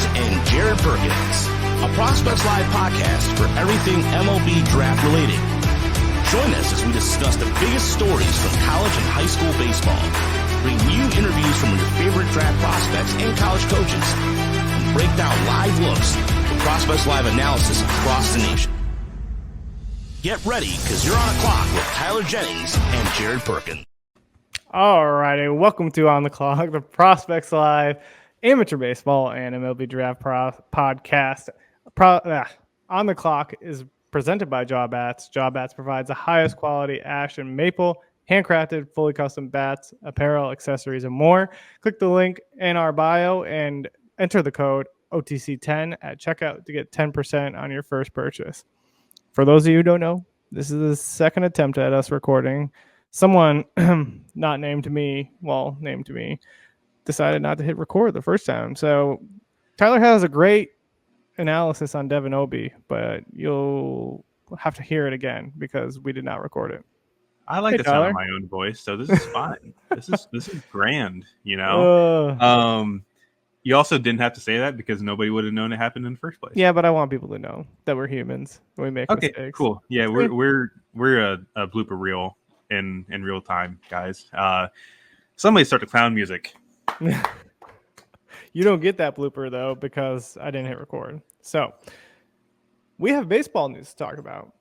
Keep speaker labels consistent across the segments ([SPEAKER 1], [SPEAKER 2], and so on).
[SPEAKER 1] Jennings and Jared Perkins, a Prospects Live podcast for everything MLB Draft related. Join us as we discuss the biggest stories from college and high school baseball, bring you interviews from your favorite draft prospects and college coaches, and break down live looks for Prospects Live analysis across the nation. Get ready, because you're on the clock with Tyler Jennings and Jared Perkins.
[SPEAKER 2] All righty, welcome to On the Clock, the Prospects Live amateur baseball and MLB Draft podcast. On the Clock is presented by Jaw Bats. Jaw Bats provides the highest quality ash and maple, handcrafted, fully custom bats, apparel, accessories, and more. Click the link in our bio and enter the code OTC10 at checkout to get 10% on your first purchase. For those of you who don't know, this is the second attempt at us recording. Someone not named to me, decided not to hit record the first time. So Tyler has a great analysis on Devin Obee, but you'll have to hear it again because we did not record it.
[SPEAKER 3] I like the sound of my own voice, so this is fine. this is grand, you know. You also didn't have to say that because nobody would have known it happened in the first place.
[SPEAKER 2] Yeah, but I want people to know that we're humans. We make mistakes.
[SPEAKER 3] Okay, cool. Yeah, we're a blooper reel in real time, guys. Somebody start the clown music.
[SPEAKER 2] You don't get that blooper though because I didn't hit record. So we have baseball news to talk about.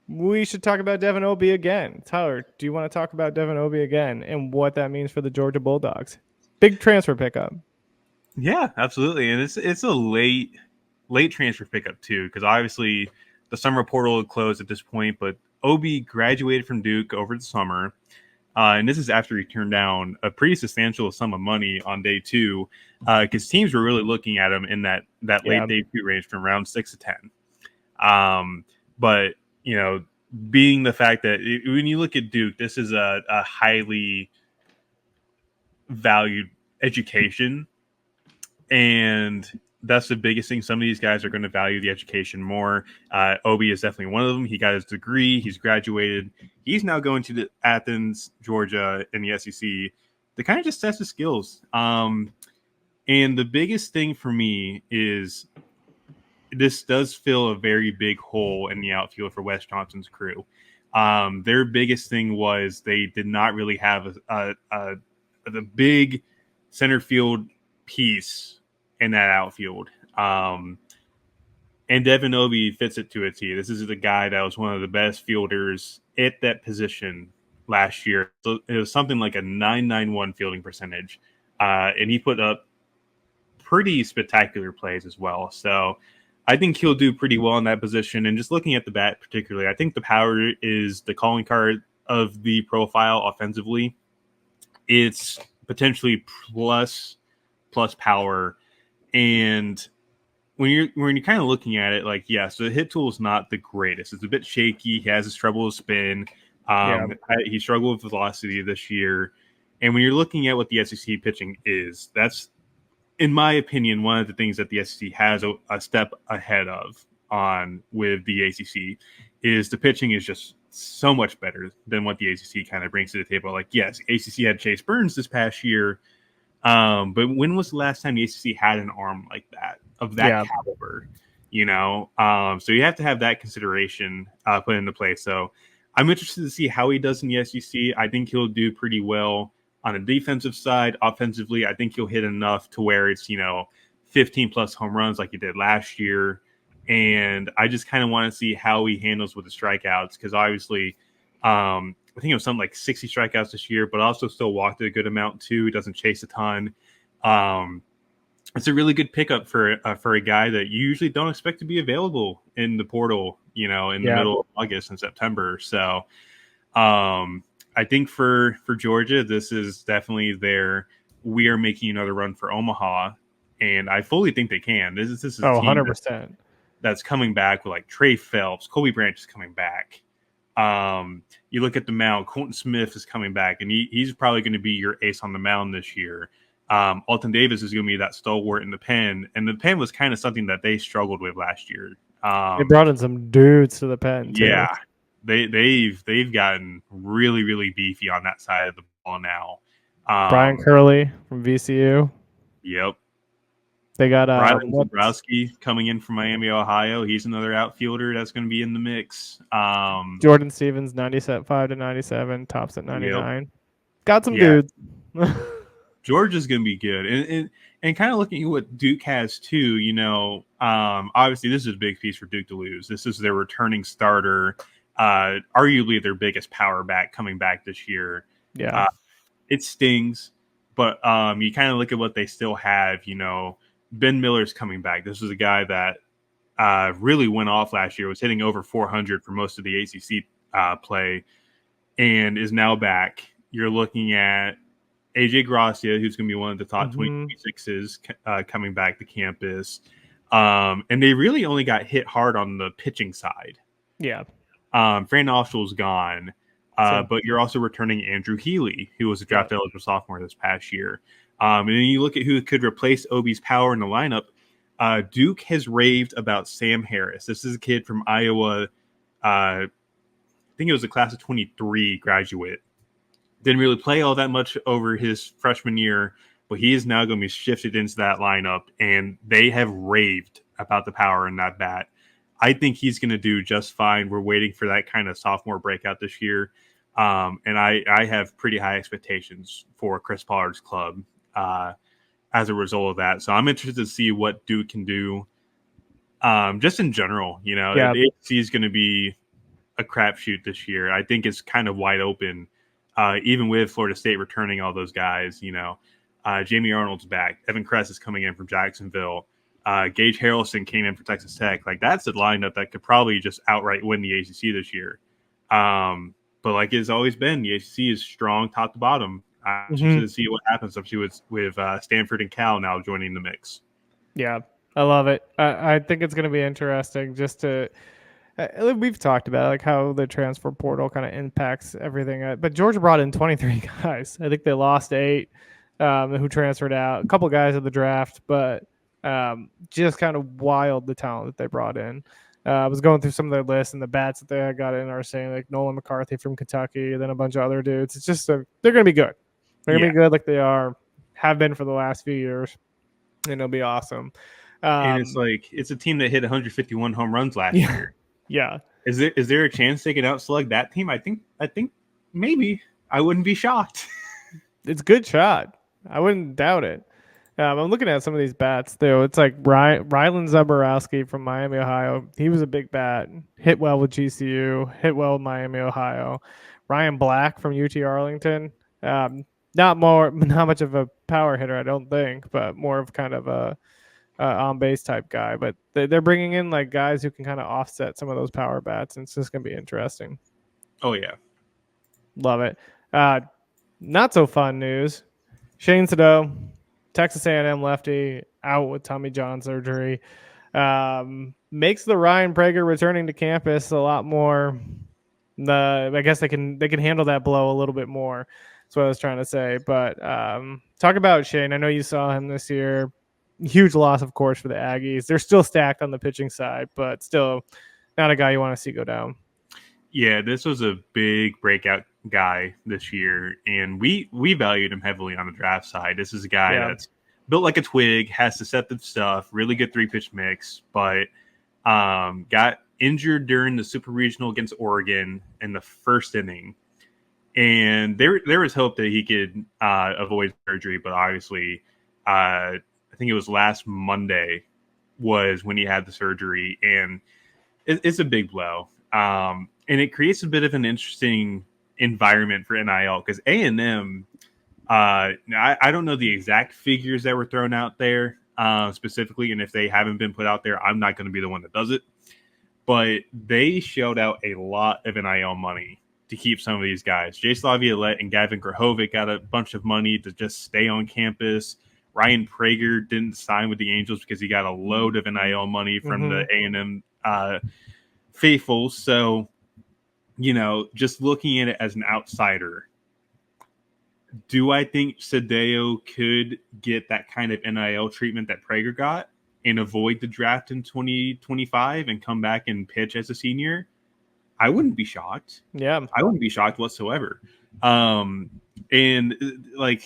[SPEAKER 2] We should talk about Devin Obee again. Tyler, do you want to talk about Devin Obee again and what that means for the Georgia Bulldogs? Big transfer pickup.
[SPEAKER 3] Yeah, absolutely. And it's a late transfer pickup too, because obviously the summer portal had closed at this point, but Obee graduated from Duke over the summer. And this is after he turned down a pretty substantial sum of money on day two, because teams were really looking at him in that late day two range from round 6 to 10. But, you know, being the fact that when you look at Duke, this is a highly valued education. And that's the biggest thing. Some of these guys are going to value the education more. Obee is definitely one of them. He got his degree. He's graduated. He's now going to Athens, Georgia, in the SEC to kind of just test his skills. And the biggest thing for me is this does fill a very big hole in the outfield for Wes Johnson's crew. Their biggest thing was they did not really have the big center field piece in that outfield. And Devin Obee fits it to a T. This is the guy that was one of the best fielders at that position last year. So it was something like a 991 fielding percentage. And he put up pretty spectacular plays as well. So I think he'll do pretty well in that position. And just looking at the bat particularly, I think the power is the calling card of the profile offensively. It's potentially plus power. And when you're kind of looking at it, like, yes, the hit tool is not the greatest. It's a bit shaky. He has his trouble with spin. He struggled with velocity this year. And when you're looking at what the SEC pitching is, that's, in my opinion, one of the things that the SEC has a step ahead of on with the ACC is the pitching is just so much better than what the ACC kind of brings to the table. Like, yes, ACC had Chase Burns this past year. But when was the last time the ACC had an arm like that, of that caliber, you know? So you have to have that consideration put into place. So I'm interested to see how he does in the SEC. I think he'll do pretty well on the defensive side. Offensively, I think he'll hit enough to where it's, 15 plus home runs like he did last year. And I just kind of want to see how he handles with the strikeouts, because obviously, I think it was something like 60 strikeouts this year, but also still walked a good amount too. He doesn't chase a ton. It's a really good pickup for a guy that you usually don't expect to be available in the portal, in the middle of August and September. So I think for Georgia, this is definitely we are making another run for Omaha, and I fully think they can. This is a team
[SPEAKER 2] 100%.
[SPEAKER 3] That's coming back with like Trey Phelps, Colby Branch is coming back. You look at the mound, Colton Smith is coming back, and he's probably going to be your ace on the mound this year. Alton Davis is going to be that stalwart in the pen, and the pen was kind of something that they struggled with last year.
[SPEAKER 2] They brought in some dudes to the pen too.
[SPEAKER 3] Yeah, they've gotten really, really beefy on that side of the ball now.
[SPEAKER 2] Brian Curley from VCU.
[SPEAKER 3] Yep.
[SPEAKER 2] They got
[SPEAKER 3] Rylan Zabrowski coming in from Miami, Ohio. He's another outfielder that's going to be in the mix.
[SPEAKER 2] Jordan Stevens, 97.5 to 97, tops at 99.
[SPEAKER 3] Yep.
[SPEAKER 2] Got some
[SPEAKER 3] Yeah.
[SPEAKER 2] dudes.
[SPEAKER 3] Georgia's going to be good. And kind of looking at what Duke has too, obviously this is a big piece for Duke to lose. This is their returning starter, arguably their biggest power back coming back this year.
[SPEAKER 2] Yeah.
[SPEAKER 3] It stings, but you kind of look at what they still have, Ben Miller's coming back. This is a guy that really went off last year, was hitting over 400 for most of the ACC play, and is now back. You're looking at AJ Gracia, who's going to be one of the top 26s coming back to campus. And they really only got hit hard on the pitching side.
[SPEAKER 2] Yeah.
[SPEAKER 3] Fran Oshul's gone. But you're also returning Andrew Healy, who was a draft eligible sophomore this past year. And then you look at who could replace Obee's power in the lineup. Duke has raved about Sam Harris. This is a kid from Iowa. I think it was a class of 23 graduate. Didn't really play all that much over his freshman year, but he is now going to be shifted into that lineup, and they have raved about the power in that bat. I think he's going to do just fine. We're waiting for that kind of sophomore breakout this year. And I have pretty high expectations for Chris Pollard's club as a result of that. So I'm interested to see what Duke can do just in general. The ACC is going to be a crapshoot this year. I think it's kind of wide open, even with Florida State returning all those guys. Jamie Arnold's back. Evan Kress is coming in from Jacksonville. Gage Harrelson came in for Texas Tech. Like, that's a lineup that could probably just outright win the ACC this year. But like it's always been, the ACC is strong top to bottom. I'm interested to see what happens, especially with Stanford and Cal now joining the mix.
[SPEAKER 2] Yeah, I love it. I think it's going to be interesting just to we've talked about like how the transfer portal kind of impacts everything. But Georgia brought in 23 guys. I think they lost 8 who transferred out. A couple guys at the draft, but just kind of wild the talent that they brought in. I was going through some of their lists, and the bats that they got in are saying like Nolan McCarthy from Kentucky, and then a bunch of other dudes. It's just they're going to be good. They're going to be good like they have been for the last few years, and it'll be awesome.
[SPEAKER 3] And it's a team that hit 151 home runs last year.
[SPEAKER 2] Yeah.
[SPEAKER 3] Is there a chance they can outslug that team? I think maybe. I wouldn't be shocked.
[SPEAKER 2] It's a good shot. I wouldn't doubt it. I'm looking at some of these bats, though. It's like Rylan Zaborowski from Miami, Ohio. He was a big bat. Hit well with GCU. Hit well with Miami, Ohio. Ryan Black from UT Arlington. Not much of a power hitter, I don't think, but more of kind of a on-base type guy. But they're bringing in like guys who can kind of offset some of those power bats, and it's just going to be interesting.
[SPEAKER 3] Oh, yeah.
[SPEAKER 2] Love it. Not so fun news. Shane Sdao, Texas A&M lefty, out with Tommy John surgery. Makes the Ryan Prager returning to campus a lot more. I guess they can handle that blow a little bit more. That's what I was trying to say. But talk about Shane. I know you saw him this year. Huge loss, of course, for the Aggies. They're still stacked on the pitching side, but still not a guy you want to see go down.
[SPEAKER 3] Yeah, this was a big breakout guy this year, and we valued him heavily on the draft side. This is a guy that's built like a twig, has deceptive stuff, really good 3-pitch mix, but got injured during the Super Regional against Oregon in the first inning. And there was hope that he could avoid surgery, but obviously I think it was last Monday was when he had the surgery, and it's a big blow. And it creates a bit of an interesting environment for NIL because A&M, I don't know the exact figures that were thrown out there specifically, and if they haven't been put out there, I'm not going to be the one that does it. But they shelled out a lot of NIL money to keep some of these guys. Jace Laviolette and Gavin Grahovic got a bunch of money to just stay on campus. Ryan Prager didn't sign with the Angels because he got a load of NIL money from the A&M faithful. So, just looking at it as an outsider, do I think Sdao could get that kind of NIL treatment that Prager got and avoid the draft in 2025 and come back and pitch as a senior? I wouldn't be shocked.
[SPEAKER 2] Yeah.
[SPEAKER 3] I wouldn't be shocked whatsoever. And like,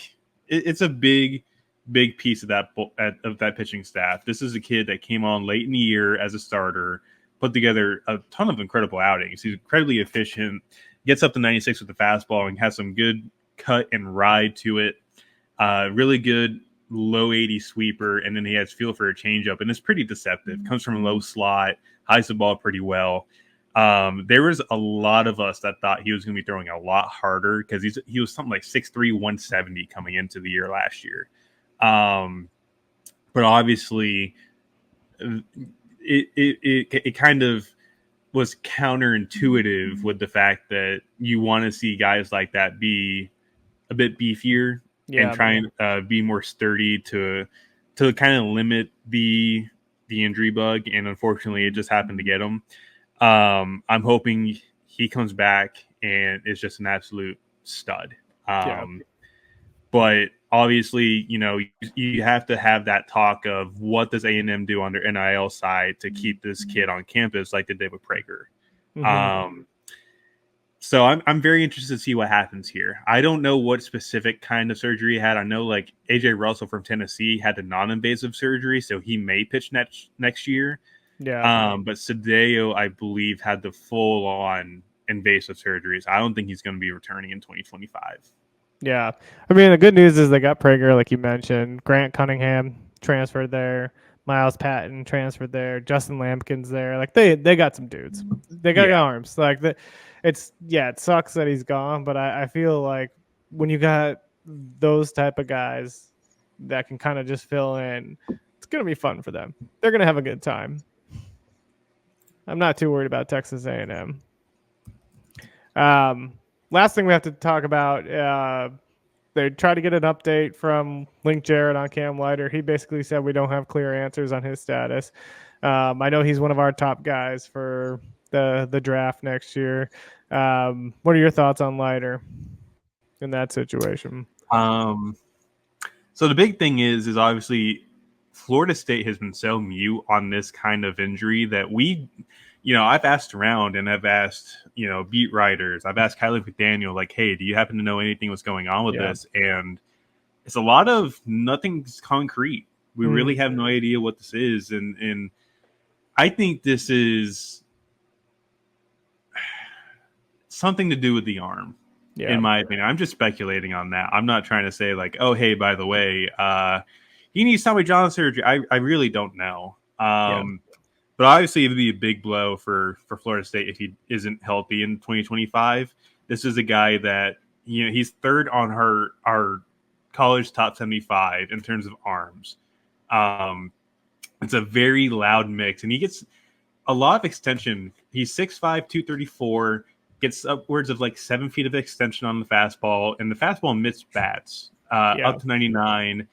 [SPEAKER 3] it's a big big piece of that pitching staff. This is a kid that came on late in the year as a starter, put together a ton of incredible outings. He's incredibly efficient, gets up to 96 with the fastball, and has some good cut and ride to it. Really good low 80 sweeper, and then he has feel for a changeup, and it's pretty deceptive. Comes from a low slot, hides the ball pretty well. There was a lot of us that thought he was going to be throwing a lot harder because he was something like 6'3", 170 coming into the year last year. But obviously, it kind of was counterintuitive with the fact that you want to see guys like that be a bit beefier and try and be more sturdy to kind of limit the injury bug. And unfortunately, it just happened to get him. I'm hoping he comes back and is just an absolute stud. But obviously, you have to have that talk of what does A&M do on their NIL side to keep this kid on campus like they did with Prager. Mm-hmm. So I'm very interested to see what happens here. I don't know what specific kind of surgery he had. I know like AJ Russell from Tennessee had the non-invasive surgery, so he may pitch next year. Yeah. But Sdao, I believe, had the full-on invasive surgeries. I don't think he's going to be returning in 2025.
[SPEAKER 2] Yeah. I mean, the good news is they got Prager, like you mentioned. Grant Cunningham transferred there. Miles Patton transferred there. Justin Lampkin's there. Like they got some dudes. They got arms. Like it sucks that he's gone, but I feel like when you got those type of guys that can kind of just fill in, it's gonna be fun for them. They're gonna have a good time. I'm not too worried about Texas A&M. Last thing we have to talk about, they tried to get an update from Link Jarrett on Cam Leiter. He basically said we don't have clear answers on his status. I know he's one of our top guys for the draft next year. What are your thoughts on Leiter in that situation?
[SPEAKER 3] So the big thing is obviously Florida State has been so mute on this kind of injury that I've asked around and I've asked, beat writers. I've asked Kylie McDaniel, like, hey, do you happen to know anything what's going on with this? And it's a lot of nothing's concrete. We really have no idea what this is. And I think this is something to do with the arm, in my opinion. I'm just speculating on that. I'm not trying to say like, oh, hey, by the way, he needs Tommy John surgery. I really don't know. But obviously, it would be a big blow for Florida State if he isn't healthy in 2025. This is a guy that, he's third on our college top 75 in terms of arms. It's a very loud mix, and he gets a lot of extension. He's 6'5", 234, gets upwards of like 7 feet of extension on the fastball, and the fastball emits bats up to 99.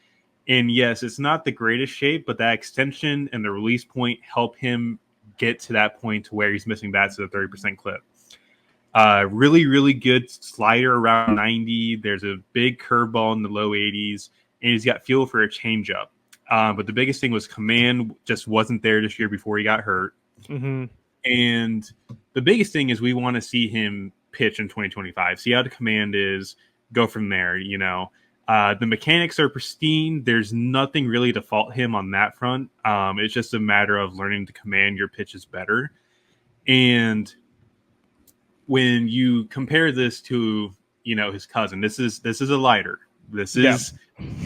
[SPEAKER 3] And yes, it's not the greatest shape, but that extension and the release point help him get to that point to where he's missing bats at a 30% clip. Really, really good slider around 90. There's a big curveball in the low 80s, and he's got feel for a changeup. But the biggest thing was command just wasn't there this year before he got hurt. Mm-hmm. And the biggest thing is we want to see him pitch in 2025, see how the command is, go from there, The mechanics are pristine. There's nothing really to fault him on that front. It's just a matter of learning to command your pitches better. And when you compare this to, his cousin, this is a Leiter.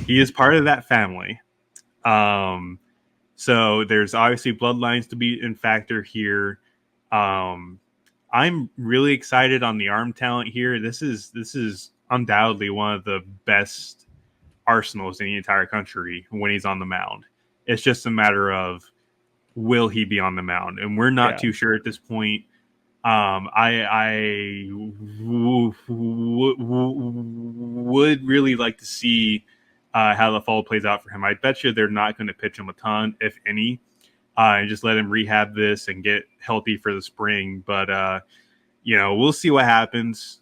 [SPEAKER 3] He is part of that family. So there's obviously bloodlines to be in factor here. I'm really excited on the arm talent here. This is undoubtedly one of the best arsenals in the entire country when he's on the mound. It's just a matter of will he be on the mound, and we're not too sure at this point. I would really like to see how the fall plays out for him. I bet you they're not going to pitch him a ton, if any, and just let him rehab this and get healthy for the spring. But we'll see what happens.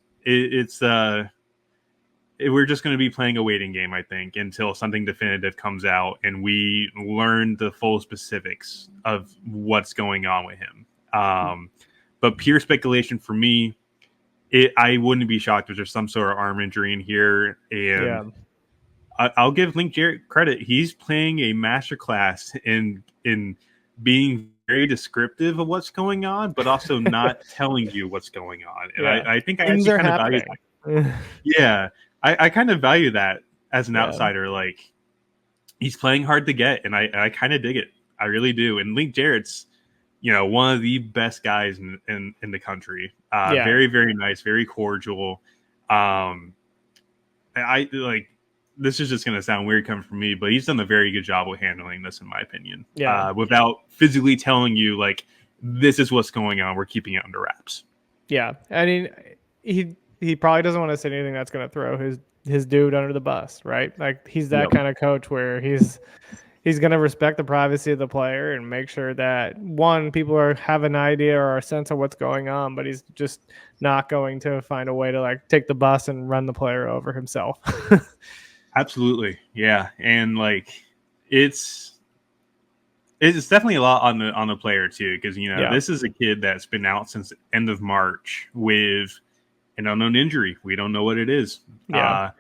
[SPEAKER 3] We're just going to be playing a waiting game, I think, until something definitive comes out and we learn the full specifics of what's going on with him. But pure speculation for me, I wouldn't be shocked if there's some sort of arm injury in here. And I'll give Link Jarrett credit. He's playing a masterclass in being very descriptive of what's going on, but also not telling you what's going on. And I think I
[SPEAKER 2] Things
[SPEAKER 3] actually
[SPEAKER 2] are
[SPEAKER 3] kind of value
[SPEAKER 2] happening.
[SPEAKER 3] that. Yeah, I kind of value that as an
[SPEAKER 2] Yeah.
[SPEAKER 3] outsider. Like, he's playing hard to get, and I kind of dig it. I really do. And Link Jarrett's, one of the best guys in the country. Very, very nice, very cordial. I like, this is just going to sound weird coming from me, but he's done a very good job with handling this, in my opinion.
[SPEAKER 2] Yeah.
[SPEAKER 3] Without physically telling you, like, this is what's going on. We're keeping it under wraps.
[SPEAKER 2] Yeah. I mean, he probably doesn't want to say anything that's going to throw his dude under the bus, right? Like, he's that kind of coach where he's going to respect the privacy of the player and make sure that, one, people have an idea or a sense of what's going on, but he's just not going to find a way to, like, take the bus and run the player over himself.
[SPEAKER 3] Absolutely. Yeah. And, like, it's definitely a lot on the player too, because this is a kid that's been out since the end of March with an unknown injury. We don't know what it is.
[SPEAKER 2] Yeah.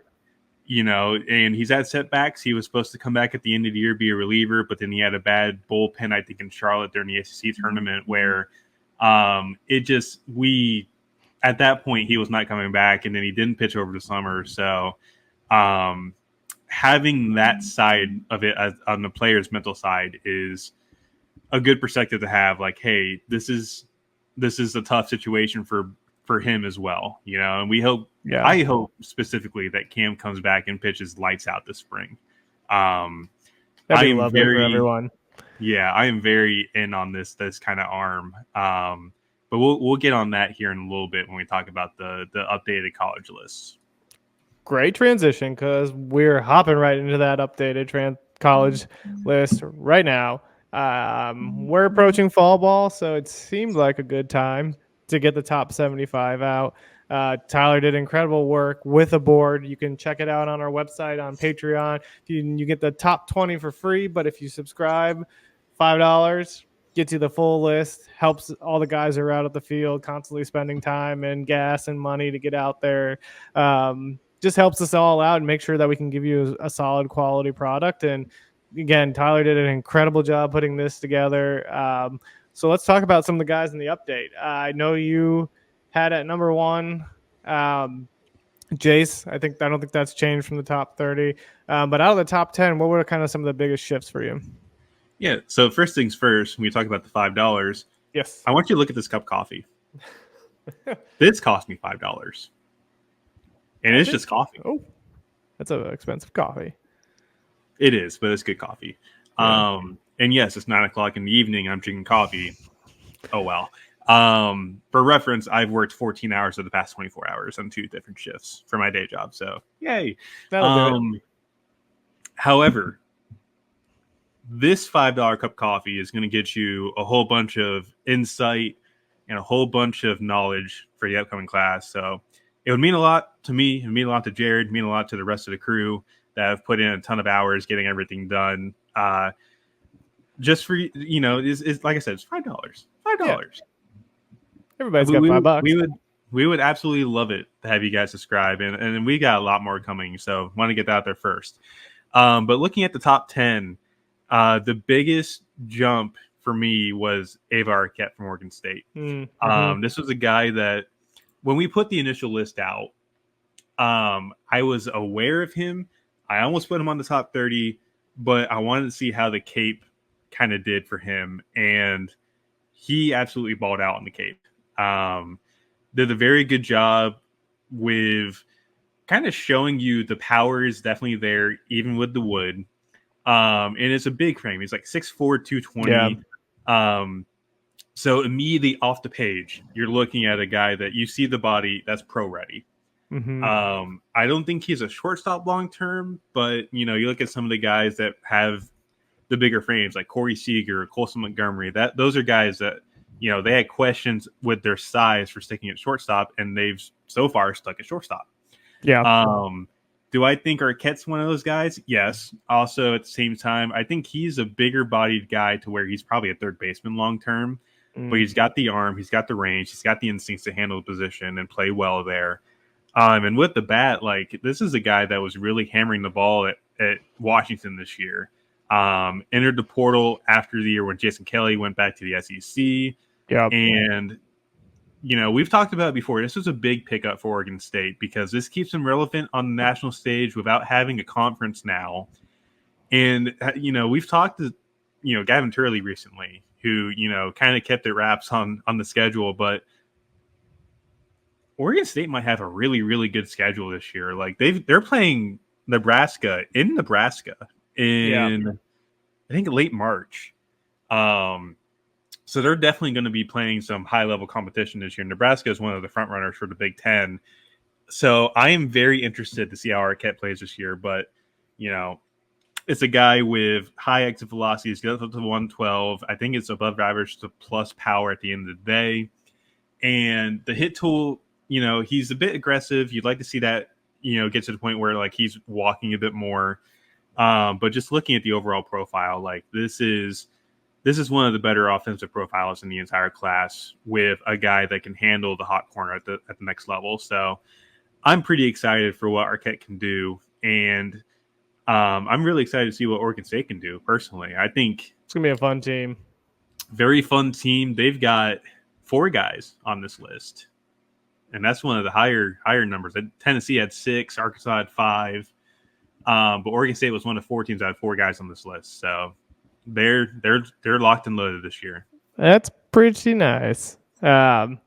[SPEAKER 3] And he's had setbacks. He was supposed to come back at the end of the year, be a reliever, but then he had a bad bullpen, I think, in Charlotte during the SEC tournament, where at that point he was not coming back, and then he didn't pitch over the summer. So having that side of it on the player's mental side is a good perspective to have. Like, hey, this is a tough situation for him as well, and we hope, I hope specifically that Cam comes back and pitches lights out this spring.
[SPEAKER 2] That'd be lovely for everyone.
[SPEAKER 3] Yeah, I am very in on this kind of arm. But we'll get on that here in a little bit when we talk about the updated college lists.
[SPEAKER 2] Great transition, because we're hopping right into that updated college list right now. We're approaching fall ball, so it seemed like a good time to get the top 75 out. Tyler did incredible work with a board. You can check it out on our website, on Patreon. You get the top 20 for free, but if you subscribe, $5 gets you the full list, helps all the guys who are out at the field constantly spending time and gas and money to get out there. Just helps us all out and make sure that we can give you a solid quality product. And again, Tyler did an incredible job putting this together. So let's talk about some of the guys in the update. I know you had at number 1, Jace. I don't think that's changed from the top 30. But out of the top 10, what were kind of some of the biggest shifts for you?
[SPEAKER 3] Yeah. So first things first, when we talk about the $5,
[SPEAKER 2] yes,
[SPEAKER 3] I want you to look at this cup of coffee. This cost me $5, and it's just coffee.
[SPEAKER 2] Oh, that's an expensive coffee.
[SPEAKER 3] It is, but it's good coffee. Yeah. And yes, it's 9:00 in the evening. I'm drinking coffee. Oh, well. For reference, I've worked 14 hours of the past 24 hours on 2 different shifts for my day job. So, yay.
[SPEAKER 2] That'll do it.
[SPEAKER 3] However, this $5 cup of coffee is going to get you a whole bunch of insight and a whole bunch of knowledge for the upcoming class. So it would mean a lot to me. It would mean a lot to Jared. It would mean a lot to the rest of the crew that have put in a ton of hours getting everything done. Just for, it's like I said, it's $5. $5.
[SPEAKER 2] Yeah. Everybody's got $5.
[SPEAKER 3] We would absolutely love it to have you guys subscribe, and we got a lot more coming, so want to get that out there first. But looking at the top 10, the biggest jump for me was Ava Arquette from Oregon State. Mm-hmm. This was a guy that, when we put the initial list out, I was aware of him. I almost put him on the top 30, but I wanted to see how the Cape kind of did for him, and he absolutely balled out on the Cape. Did a very good job with kind of showing you the power is definitely there, even with the wood. And it's a big frame. He's like 6'4", 220. Yeah. So immediately off the page, you're looking at a guy that you see the body that's pro ready. Mm-hmm. I don't think he's a shortstop long term, but you look at some of the guys that have the bigger frames, like Corey Seager, Colson Montgomery. Those are guys that they had questions with their size for sticking at shortstop, and they've so far stuck at shortstop.
[SPEAKER 2] Yeah.
[SPEAKER 3] Do I think Arquette's one of those guys? Yes. Also, at the same time, I think he's a bigger bodied guy to where he's probably a third baseman long term. But he's got the arm, he's got the range, he's got the instincts to handle the position and play well there. And with the bat, like, this is a guy that was really hammering the ball at Washington this year. Entered the portal after the year when Jason Kelly went back to the SEC.
[SPEAKER 2] Yep.
[SPEAKER 3] And, we've talked about it before. This was a big pickup for Oregon State because this keeps them relevant on the national stage without having a conference now. And, we've talked to, Gavin Turley recently, who, kind of kept it wraps on the schedule. But Oregon State might have a really, really good schedule this year. Like they're playing Nebraska in I think late March. So they're definitely going to be playing some high level competition this year. Nebraska is one of the front runners for the Big Ten. So I am very interested to see how Arquette plays this year. But, it's a guy with high exit velocities, gets up to 112. I think it's above average to plus power at the end of the day. And the hit tool, he's a bit aggressive. You'd like to see that, get to the point where like he's walking a bit more. But just looking at the overall profile, like this is one of the better offensive profiles in the entire class with a guy that can handle the hot corner at the next level. So I'm pretty excited for what Arquette can do. And I'm really excited to see what Oregon State can do personally. I think
[SPEAKER 2] It's going to be a fun team.
[SPEAKER 3] Very fun team. They've got 4 guys on this list. And that's one of the higher numbers. Tennessee had 6, Arkansas had 5. But Oregon State was one of 4 teams that had 4 guys on this list. So they're locked and loaded this year.
[SPEAKER 2] That's pretty nice. One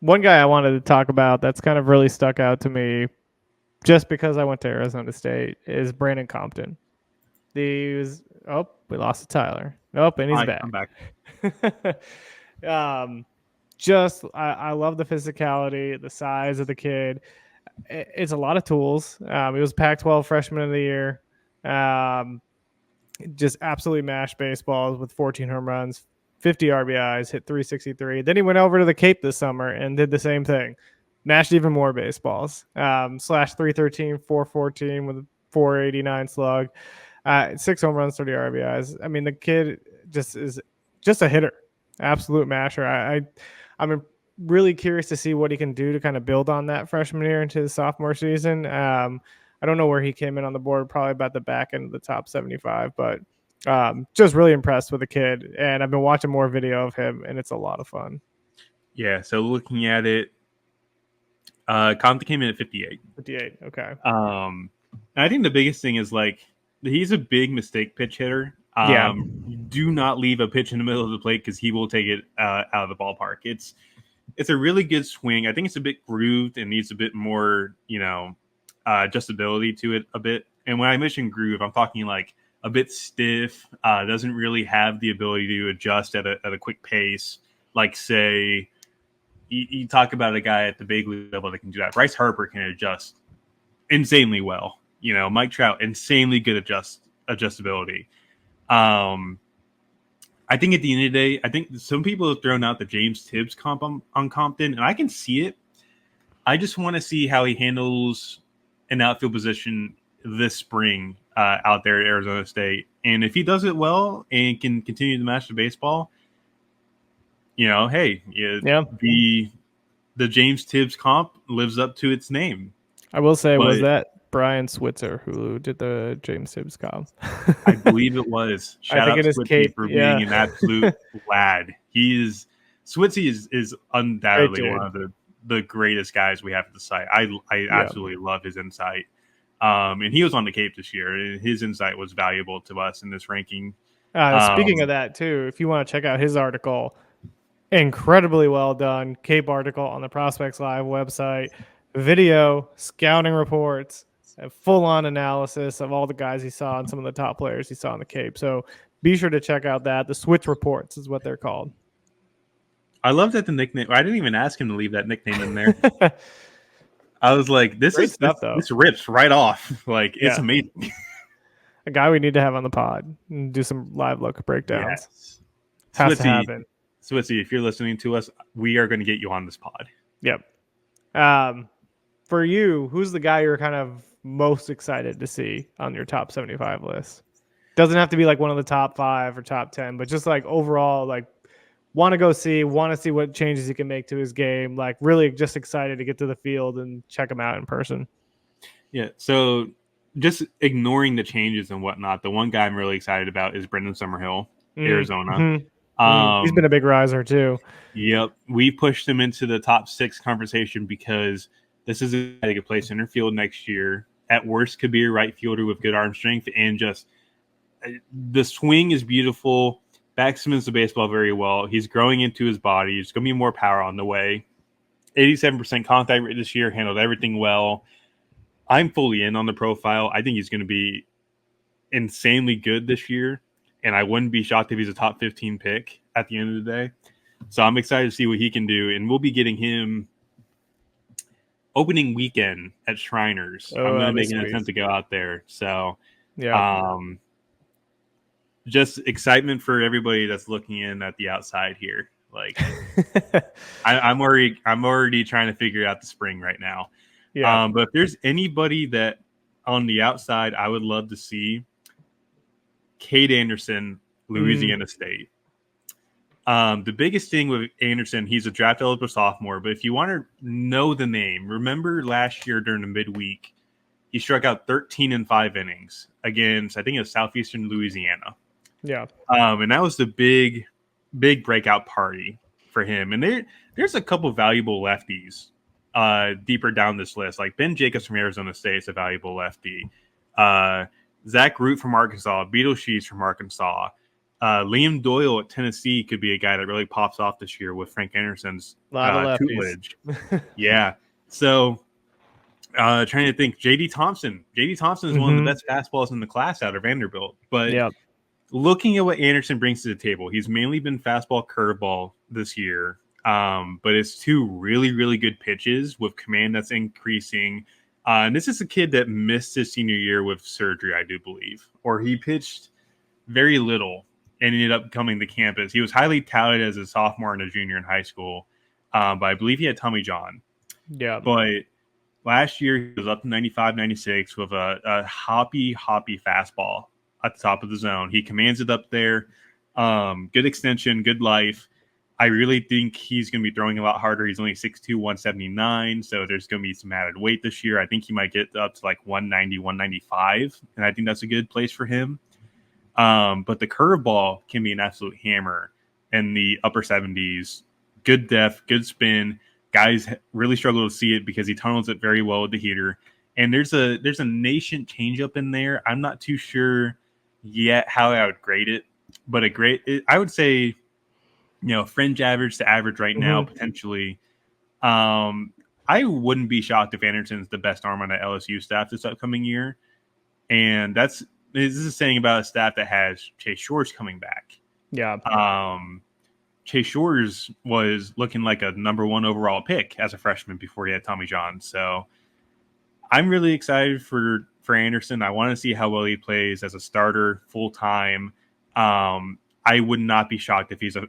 [SPEAKER 2] guy I wanted to talk about that's kind of really stuck out to me just because I went to Arizona State is Brandon Compton. We lost to Tyler. Nope, and he's back.
[SPEAKER 3] I'm back.
[SPEAKER 2] I love the physicality, the size of the kid. It's a lot of tools. He was Pac-12 freshman of the year. Just absolutely mashed baseballs with 14 home runs, 50 RBIs, hit 363. Then he went over to the Cape this summer and did the same thing. Mashed even more baseballs. Slash 313, 414 with a 489 slug. 6 home runs, 30 RBIs. I mean, the kid is just a hitter. Absolute masher. I'm really curious to see what he can do to kind of build on that freshman year into his sophomore season. I don't know where he came in on the board, probably about the back end of the top 75, but just really impressed with the kid. And I've been watching more video of him, and it's a lot of fun.
[SPEAKER 3] Yeah, so looking at it, Compton came in at 58.
[SPEAKER 2] 58, okay.
[SPEAKER 3] I think the biggest thing is, like, he's a big mistake pitch hitter. Do not leave a pitch in the middle of the plate because he will take it out of the ballpark. It's a really good swing. I think it's a bit grooved and needs a bit more, adjustability to it a bit. And when I mention groove, I'm talking like a bit stiff, doesn't really have the ability to adjust at a quick pace. Like, say, you talk about a guy at the big league level that can do that. Bryce Harper can adjust insanely well. Mike Trout, insanely good adjustability. I think at the end of the day, I think some people have thrown out the James Tibbs comp on Compton, and I can see it. I just want to see how he handles an outfield position this spring out there at Arizona State. And if he does it well and can continue to match the baseball, the James Tibbs comp lives up to its name.
[SPEAKER 2] I will say, was that Brian Switzer who did the James Tibbs comp?
[SPEAKER 3] I believe it was. Shout out to Switzy for being an absolute lad. Switzy is undoubtedly one of the greatest guys we have at the site. I absolutely love his insight. And he was on the Cape this year, and his insight was valuable to us in this ranking.
[SPEAKER 2] Speaking of that, too, if you want to check out his article, incredibly well done Cape article on the Prospects Live website, video, scouting reports, a full-on analysis of all the guys he saw and some of the top players he saw on the Cape. So be sure to check out that. The Switch Reports is what they're called.
[SPEAKER 3] I love that the nickname. I didn't even ask him to leave that nickname in there. I was like, this rips right off. Like, it's amazing.
[SPEAKER 2] A guy we need to have on the pod and do some live look breakdowns.
[SPEAKER 3] Yes.
[SPEAKER 2] Has to happen.
[SPEAKER 3] Switzy, if you're listening to us, we are going to get you on this pod.
[SPEAKER 2] Yep. For you, who's the guy you're kind of most excited to see on your top 75 list? Doesn't have to be like one of the top 5 or top 10, but just like overall, like want to see what changes he can make to his game. Like really just excited to get to the field and check him out in person.
[SPEAKER 3] Yeah. So just ignoring the changes and whatnot, the one guy I'm really excited about is Brendan Summerhill, Arizona.
[SPEAKER 2] He's been a big riser too.
[SPEAKER 3] Yep. We pushed him into the top 6 conversation because this is a guy that could play center field next year. At worst, could be a right fielder with good arm strength, and just the swing is beautiful. Backspins the baseball very well. He's growing into his body. There's going to be more power on the way. 87% contact rate this year, handled everything well. I'm fully in on the profile. I think he's going to be insanely good this year, and I wouldn't be shocked if he's a top 15 pick at the end of the day. So I'm excited to see what he can do, and we'll be getting him opening weekend at Shriners. I'm going to make an attempt to go out there. So, just excitement for everybody that's looking in at the outside here. Like, I'm already trying to figure out the spring right now. Yeah. But if there's anybody that on the outside, I would love to see Cade Anderson, Louisiana State. The biggest thing with Anderson, he's a draft eligible sophomore, but if you want to know the name, remember last year during the midweek, he struck out 13 in 5 innings against, I think it was Southeastern Louisiana.
[SPEAKER 2] Yeah.
[SPEAKER 3] And that was the big breakout party for him. And there's a couple valuable lefties deeper down this list, like Ben Jacobs from Arizona State is a valuable lefty. Zach Root from Arkansas, Beetle Sheets from Arkansas. Liam Doyle at Tennessee could be a guy that really pops off this year with Frank Anderson's tutelage. Yeah. So trying to think, J.D. Thompson. J.D. Thompson is one of the best fastballs in the class out of Vanderbilt. But looking at what Anderson brings to the table, he's mainly been fastball curveball this year. But it's 2 really, really good pitches with command that's increasing. And this is a kid that missed his senior year with surgery, I do believe. Or he pitched very little and ended up coming to campus. He was highly touted as a sophomore and a junior in high school. But I believe he had Tommy John. Yeah. But last year, he was up to 95, 96 with a hoppy fastball at the top of the zone. He commands it up there. Good extension, good life. I really think he's going to be throwing a lot harder. He's only 6'2", 179, so there's going to be some added weight this year. I think he might get up to like 190, 195, and I think that's a good place for him. But the curveball can be an absolute hammer in the upper 70s. Good depth, good spin. Guys really struggle to see it because he tunnels it very well with the heater. And there's a nascent changeup in there. I'm not too sure yet how I would grade it, but I would say, fringe average to average right now, potentially. I wouldn't be shocked if Anderson's the best arm on the LSU staff this upcoming year. And this is saying about a staff that has Chase Shores coming back. Yeah. Chase Shores was looking like a number 1 overall pick as a freshman before he had Tommy John. So I'm really excited for Anderson. I want to see how well he plays as a starter full time. I would not be shocked if he's a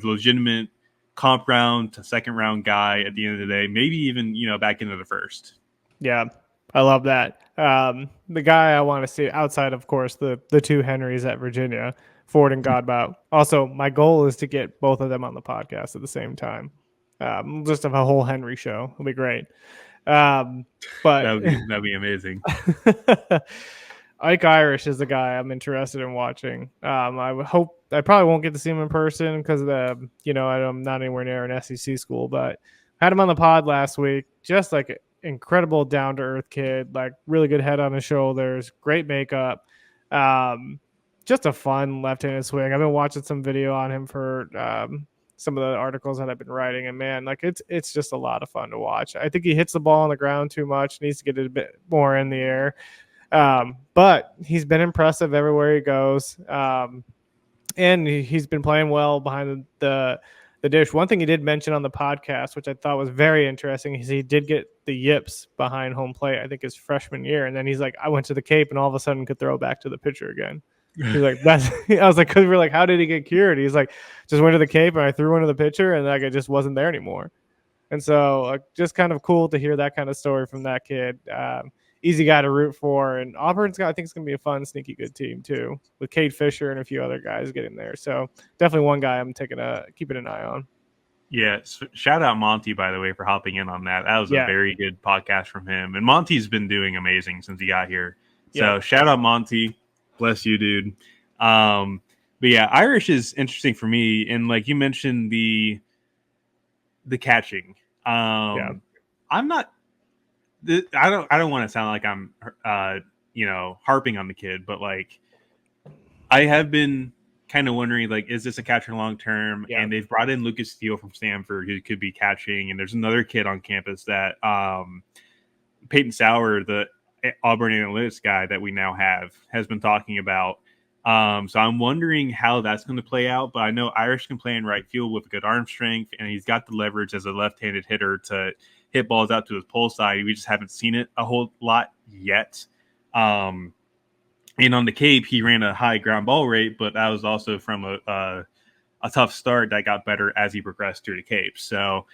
[SPEAKER 3] legitimate comp round to second round guy at the end of the day, maybe even, back into the first.
[SPEAKER 2] Yeah, I love that. The guy I want to see outside, of course, the 2 Henrys at Virginia, Ford and Godbout. Also, my goal is to get both of them on the podcast at the same time. Just have a whole Henry show. It'll be great. But
[SPEAKER 3] that'd be amazing.
[SPEAKER 2] Ike Irish is the guy I'm interested in watching. I would hope I probably won't get to see him in person because I'm not anywhere near an SEC school, but had him on the pod last week. Just like an incredible down to earth kid, like really good head on his shoulders, great makeup. Just a fun left-handed swing. I've been watching some video on him for some of the articles that I've been writing, and man, like it's just a lot of fun to watch. I think he hits the ball on the ground too much, needs to get it a bit more in the air. But he's been impressive everywhere he goes. And he's been playing well behind the dish. One thing he did mention on the podcast, which I thought was very interesting, is he did get the yips behind home plate, I think his freshman year. And then he's like, I went to the Cape and all of a sudden could throw back to the pitcher again. He's like, I was like, cause we're like, how did he get cured? He's like, just went to the Cape and I threw into the pitcher and like, it just wasn't there anymore. And so just kind of cool to hear that kind of story from that kid. Easy guy to root for, and Auburn's I think it's going to be a fun, sneaky good team too, with Cade Fisher and a few other guys getting there. So definitely one guy I'm keeping an eye on.
[SPEAKER 3] Yeah, shout out Monty, by the way, for hopping in on that. That was a very good podcast from him. And Monty's been doing amazing since he got here. So shout out Monty. Bless you, dude. But yeah, Irish is interesting for me. And like you mentioned the catching. I'm not I don't want to sound like I'm harping on the kid, but like I have been kind of wondering, like, is this a catcher long term? Yeah. And they've brought in Lucas Steele from Stanford, who could be catching. And there's another kid on campus that Peyton Sauer, the Auburn analytics guy that we now have, has been talking about. So I'm wondering how that's going to play out. But I know Irish can play in right field with good arm strength, and he's got the leverage as a left-handed hitter to hit balls out to his pull side. We just haven't seen it a whole lot yet. And on the Cape, he ran a high ground ball rate, but that was also from a tough start that got better as he progressed through the Cape. So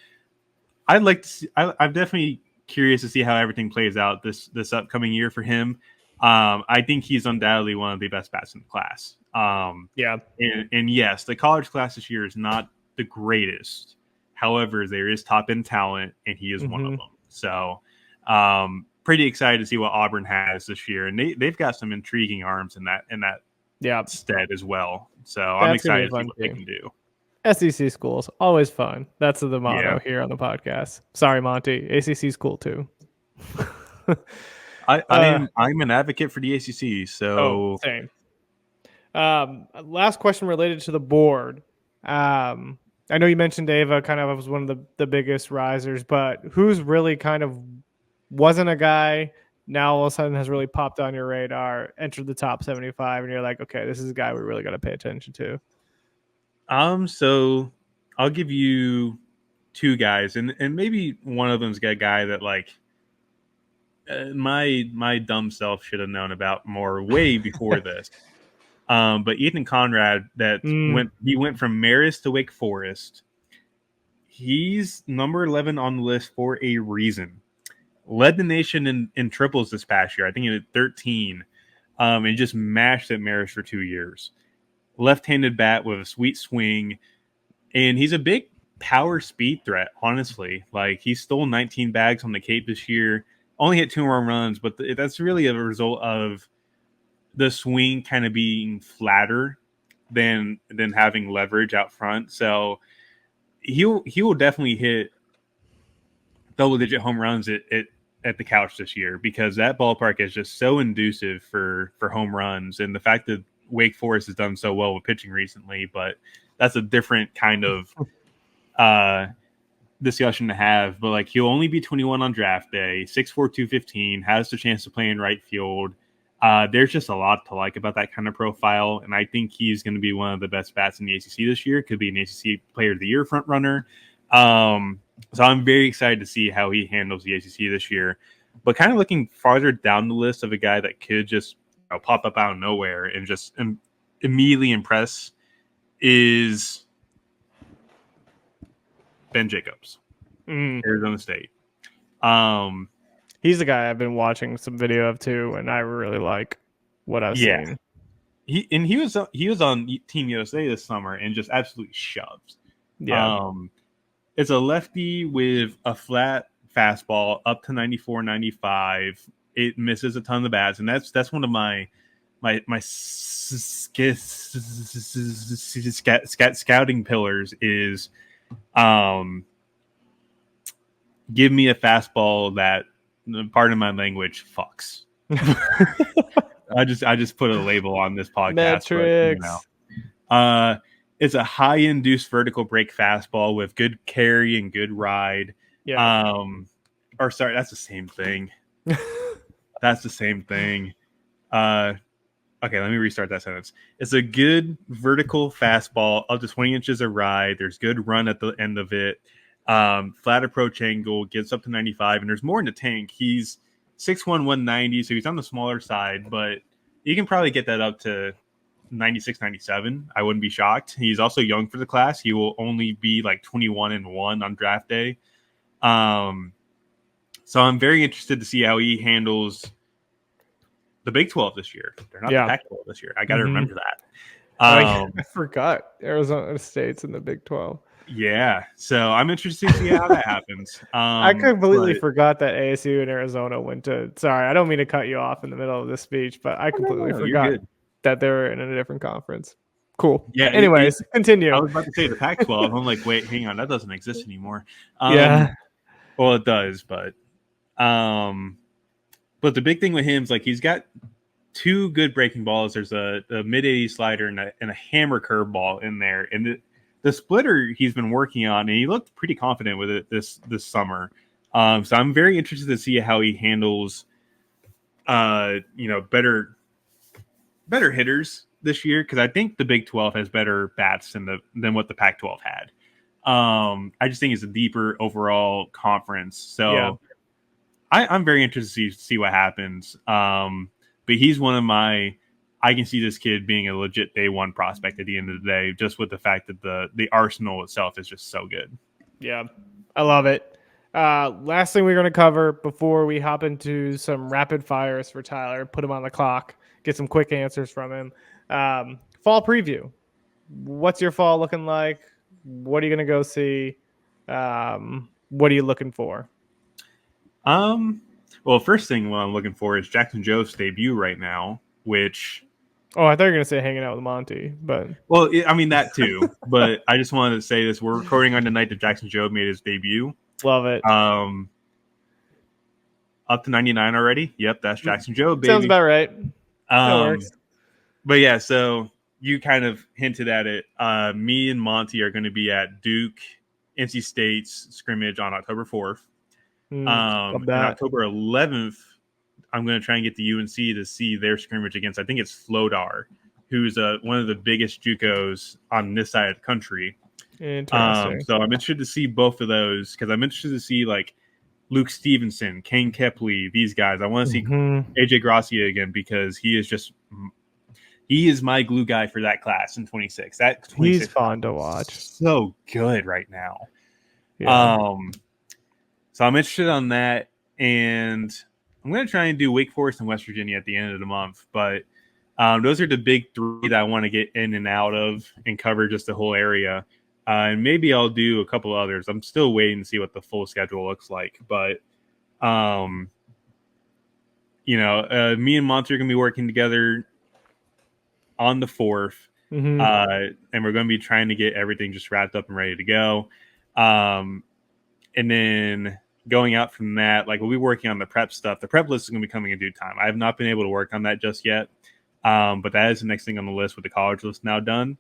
[SPEAKER 3] I'd like to see, I'm definitely curious to see how everything plays out this upcoming year for him. I think he's undoubtedly one of the best bats in the class. And yes, the college class this year is not the greatest. However, there is top end talent, and he is one of them. So, pretty excited to see what Auburn has this year, and they've got some intriguing arms in that stead as well. So I'm excited to see what they can do.
[SPEAKER 2] SEC schools always fun. That's the motto here on the podcast. Sorry, Monty. ACC school too.
[SPEAKER 3] I'm an advocate for the ACC. So
[SPEAKER 2] same. Last question related to the board. I know you mentioned Ava kind of was one of the biggest risers, but who's really kind of wasn't a guy now all of a sudden has really popped on your radar, entered the top 75, and you're like, okay, this is a guy we really got to pay attention to?
[SPEAKER 3] So I'll give you two guys, and maybe one of them's got a guy that like my dumb self should have known about more way before this. But Ethan Conrad went from Marist to Wake Forest. He's number 11 on the list for a reason. Led the nation in triples this past year. I think he had 13. And just mashed at Marist for 2 years. Left-handed bat with a sweet swing. And he's a big power speed threat, honestly. Like, he stole 19 bags on the Cape this year. Only hit 2 home runs, but that's really a result of the swing kind of being flatter than having leverage out front. So he will definitely hit double-digit home runs at the Couch this year, because that ballpark is just so inducive for home runs. And the fact that Wake Forest has done so well with pitching recently, but that's a different kind of discussion to have. But like, he'll only be 21 on draft day, 6'4", 215, has the chance to play in right field. There's just a lot to like about that kind of profile, and I think he's going to be one of the best bats in the ACC this year. Could be an ACC Player of the Year front runner. So I'm very excited to see how he handles the ACC this year. But kind of looking farther down the list of a guy that could just pop up out of nowhere and just immediately impress is Ben Jacobs, Arizona State.
[SPEAKER 2] He's the guy I've been watching some video of too, and I really like what I've seen.
[SPEAKER 3] He was on Team USA this summer and just absolutely shoved. Yeah. It's a lefty with a flat fastball up to 94, 95. It misses a ton of bats, and that's one of my scouting pillars is give me a fastball that, pardon my language, fucks. I just put a label on this podcast.
[SPEAKER 2] Metrics.
[SPEAKER 3] But, it's a high induced vertical break fastball with good carry and good ride. Yeah. Or sorry, that's the same thing. That's the same thing. Okay, let me restart that sentence. It's a good vertical fastball up to 20 inches of ride. There's good run at the end of it. Flat approach angle, gets up to 95, and there's more in the tank. He's 6'1", 190, so he's on the smaller side, but you can probably get that up to 96, 97. I wouldn't be shocked. He's also young for the class. He will only be like 21-1 on draft day. So I'm very interested to see how he handles the Big 12 this year. They're not the Pac 12 this year. I got to remember that.
[SPEAKER 2] I forgot Arizona State's in the Big 12.
[SPEAKER 3] Yeah, so I'm interested to see how that happens.
[SPEAKER 2] I completely
[SPEAKER 3] But
[SPEAKER 2] forgot that ASU and Arizona went to. Sorry, I don't mean to cut you off in the middle of this speech, but I completely
[SPEAKER 3] no, you're
[SPEAKER 2] forgot
[SPEAKER 3] good.
[SPEAKER 2] that they were in a different conference. Cool.
[SPEAKER 3] Yeah,
[SPEAKER 2] Anyways, continue.
[SPEAKER 3] I was about to say the Pac-12. I'm like, wait, hang on, that doesn't exist anymore.
[SPEAKER 2] Yeah.
[SPEAKER 3] Well, it does, but the big thing with him is like he's got two good breaking balls. There's a mid 80 slider and a hammer curveball in there, and the splitter he's been working on, and he looked pretty confident with it this summer. So I'm very interested to see how he handles, better hitters this year, because I think the Big 12 has better bats than what the Pac-12 had. I just think it's a deeper overall conference. So
[SPEAKER 2] Yeah.
[SPEAKER 3] I'm very interested to see what happens. But he's one of I can see this kid being a legit day one prospect at the end of the day, just with the fact that the arsenal itself is just so good.
[SPEAKER 2] Yeah. I love it. Last thing we're going to cover before we hop into some rapid fires for Tyler, put him on the clock, get some quick answers from him. Fall preview. What's your fall looking like? What are you going to go see? What are you looking for?
[SPEAKER 3] Well, first thing what I'm looking for is Jackson Joe's debut right now, which.
[SPEAKER 2] Oh, I thought you were going to say hanging out with Monty, but.
[SPEAKER 3] Well, I mean, that too. But I just wanted to say this. We're recording on the night that Jackson Joe made his debut.
[SPEAKER 2] Love it.
[SPEAKER 3] Up to 99 already. Yep, that's Jackson Joe, baby.
[SPEAKER 2] Sounds about right. That works.
[SPEAKER 3] But yeah, so you kind of hinted at it. Me and Monty are going to be at Duke, NC State's scrimmage on October 4th. And October 11th, I'm going to try and get the UNC to see their scrimmage against, I think it's Flodar, who's one of the biggest JUCOs on this side of the country.
[SPEAKER 2] Interesting.
[SPEAKER 3] So I'm interested to see both of those, because I'm interested to see like Luke Stevenson, Kane Kepley, these guys. I want to see AJ Gracia again, because he is my glue guy for that class in 26.
[SPEAKER 2] He's fun to watch.
[SPEAKER 3] So good right now.
[SPEAKER 2] Yeah.
[SPEAKER 3] So I'm interested on that, and I'm going to try and do Wake Forest and West Virginia at the end of the month. But those are the big three that I want to get in and out of and cover just the whole area. And maybe I'll do a couple others. I'm still waiting to see what the full schedule looks like. But, me and Monty are going to be working together on the 4th. And we're going to be trying to get everything just wrapped up and ready to go. And then going out from that, like we'll be working on the prep stuff. The prep list is going to be coming in due time. I have not been able to work on that just yet. But that is the next thing on the list with the college list now done.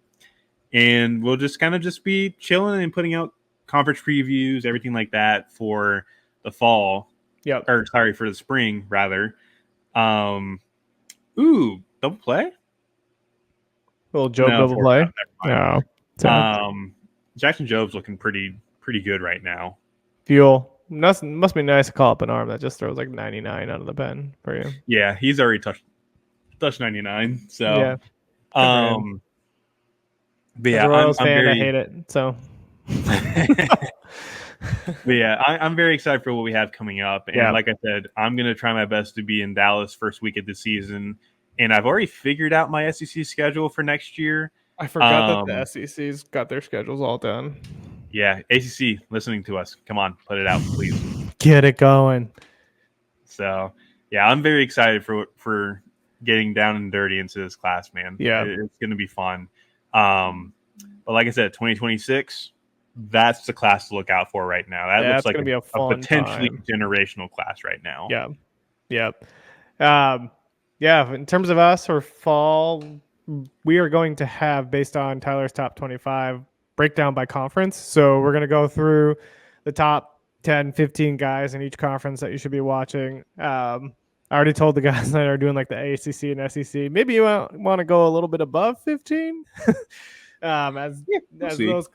[SPEAKER 3] And we'll just kind of just be chilling and putting out conference previews, everything like that for the fall.
[SPEAKER 2] Yep.
[SPEAKER 3] Or sorry, for the spring rather. Double play?
[SPEAKER 2] Little Joe double play.
[SPEAKER 3] No. Jackson Jobe's looking pretty good right now.
[SPEAKER 2] Fuel. Must be nice to call up an arm that just throws like 99 out of the pen for you.
[SPEAKER 3] Yeah, he's already touched 99. So
[SPEAKER 2] yeah.
[SPEAKER 3] But yeah,
[SPEAKER 2] I'm fan, I hate it. So
[SPEAKER 3] but yeah, I'm very excited for what we have coming up. And like I said, I'm going to try my best to be in Dallas first week of the season. And I've already figured out my SEC schedule for next year.
[SPEAKER 2] I forgot that the SEC's got their schedules all done.
[SPEAKER 3] Yeah, ACC, listening to us. Come on, put it out, please.
[SPEAKER 2] Get it going.
[SPEAKER 3] So, yeah, I'm very excited for getting down and dirty into this class, man.
[SPEAKER 2] Yeah.
[SPEAKER 3] It's going to be fun. But like I said, 2026, that's the class to look out for right now. That looks like a potentially generational class right now.
[SPEAKER 2] Yeah. Yep. In terms of us or fall, we are going to have, based on Tyler's top 25, breakdown by conference. So we're going to go through the top 10, 15 guys in each conference that you should be watching. I already told the guys that are doing like the ACC and SEC, maybe you want to go a little bit above 15 as those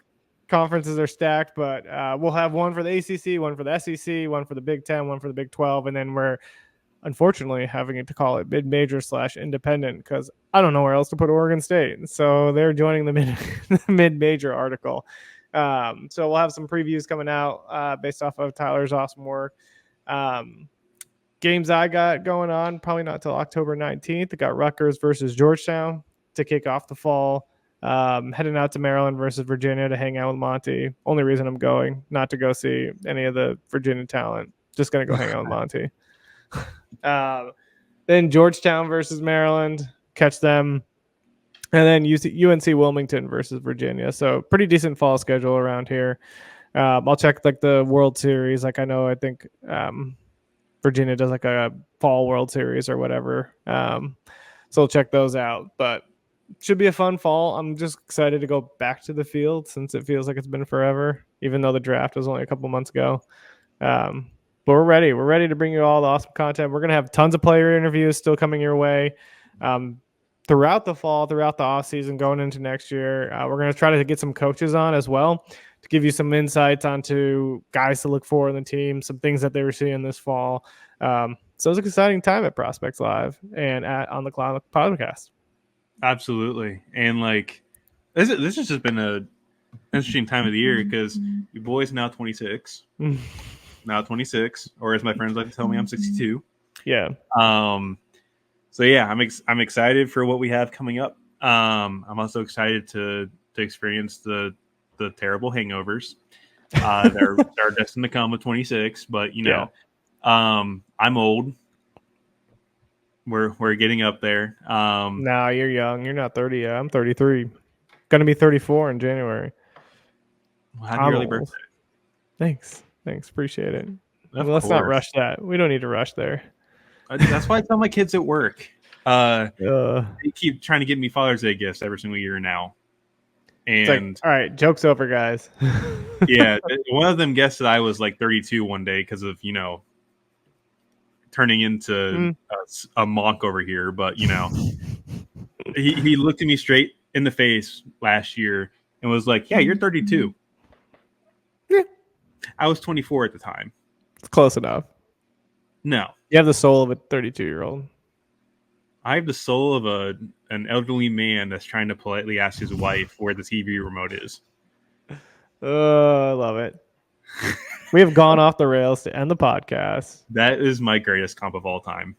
[SPEAKER 2] conferences are stacked, but we'll have one for the ACC, one for the SEC, one for the Big 10, one for the Big 12, and then we're unfortunately having to call it mid-major / independent because I don't know where else to put Oregon State. So they're joining the mid-major article. So we'll have some previews coming out based off of Tyler's awesome work. Games I got going on, probably not till October 19th. I got Rutgers versus Georgetown to kick off the fall. Heading out to Maryland versus Virginia to hang out with Monty. Only reason I'm going, not to go see any of the Virginia talent. Just gonna go hang out with Monty. Then Georgetown versus Maryland, catch them, and then UNC Wilmington versus Virginia. So pretty decent fall schedule around here. I'll check like the World Series. Like I think Virginia does like a fall World Series or whatever. So I'll check those out. But should be a fun fall. I'm just excited to go back to the field since it feels like it's been forever, even though the draft was only a couple months ago. But we're ready. We're ready to bring you all the awesome content. We're going to have tons of player interviews still coming your way throughout the fall, throughout the off season, going into next year. We're going to try to get some coaches on as well to give you some insights onto guys to look for in the team, some things that they were seeing this fall. So it's an exciting time at Prospects Live and at On the Clock podcast.
[SPEAKER 3] Absolutely. And like this has just been a interesting time of the year because your boy's now 26. Now 26, or as my friends like to tell me, I'm 62.
[SPEAKER 2] Yeah.
[SPEAKER 3] So yeah, I'm excited for what we have coming up. I'm also excited to experience the terrible hangovers that are destined to come with 26. But I'm old. We're getting up there.
[SPEAKER 2] No, you're young. You're not 30 yet. I'm 33. Gonna be 34 in January.
[SPEAKER 3] Well, happy early birthday.
[SPEAKER 2] Thanks. Appreciate it.
[SPEAKER 3] Let's
[SPEAKER 2] not rush that. We don't need to rush there.
[SPEAKER 3] That's why I tell my kids at work. They keep trying to get me Father's Day gifts every single year now. And
[SPEAKER 2] all right, joke's over, guys.
[SPEAKER 3] Yeah, one of them guessed that I was like 32 one day because of turning into a monk over here. But he looked at me straight in the face last year and was like, "Yeah, you're 32."
[SPEAKER 2] Yeah.
[SPEAKER 3] I was 24 at the time.
[SPEAKER 2] It's close enough.
[SPEAKER 3] No.
[SPEAKER 2] You have the soul of a 32-year-old.
[SPEAKER 3] I have the soul of an elderly man that's trying to politely ask his wife where the TV remote is.
[SPEAKER 2] I love it. We have gone off the rails to end the podcast.
[SPEAKER 3] That is my greatest comp of all time.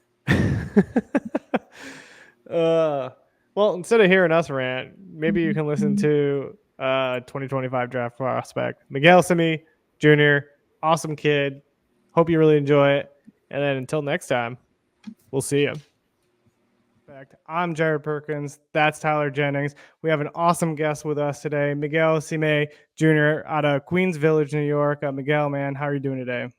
[SPEAKER 2] Well, instead of hearing us rant, maybe you can listen to 2025 draft prospect Miguel Sime Jr. Awesome kid. Hope you really enjoy it. And then until next time, we'll see you. I'm Jared Perkins. That's Tyler Jennings. We have an awesome guest with us today, Miguel Sime Jr. out of Queens Village, New York. Miguel, man, how are you doing today?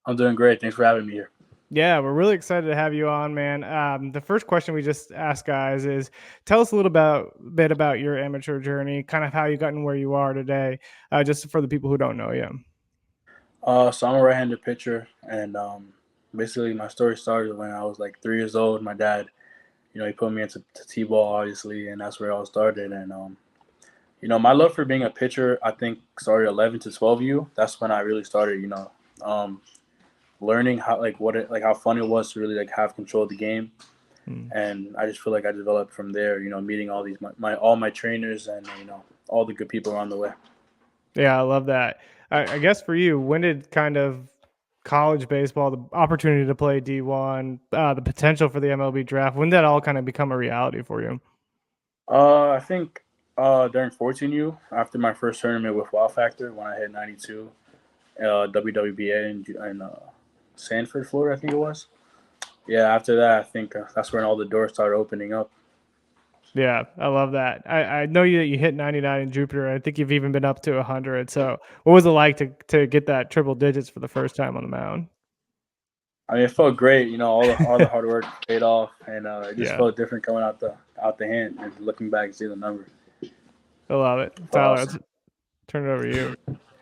[SPEAKER 4] I'm doing great. Thanks for having me here.
[SPEAKER 2] Yeah, we're really excited to have you on, man. The first question we just ask guys is, tell us a little bit about your amateur journey, kind of how you gotten where you are today, just for the people who don't know you.
[SPEAKER 4] So I'm a right-handed pitcher, and basically my story started when I was like 3 years old. My dad, he put me into T-ball, obviously, and that's where it all started. And my love for being a pitcher, I think, started 11 to 12U. That's when I really started, learning how how fun it was to really have control of the game. And I just feel like I developed from there, meeting all these all my trainers and all the good people around the way.
[SPEAKER 2] Yeah, I love that. I guess for you, when did kind of college baseball, the opportunity to play D1, the potential for the MLB draft, when did that all kind of become a reality for you?
[SPEAKER 4] I think during 14U, after my first tournament with Wow Factor, when I hit 92, WWBA in Sanford, Florida, I think it was. Yeah, after that, I think that's when all the doors started opening up.
[SPEAKER 2] Yeah, I love that. I know that you hit 99 in Jupiter. I think you've even been up to 100. So what was it like to get that triple digits for the first time on the mound?
[SPEAKER 4] I mean, it felt great. All the hard work paid off, and it just felt different coming out the hand and looking back and see the number.
[SPEAKER 2] I love it. Tyler, awesome. Turn it over to you.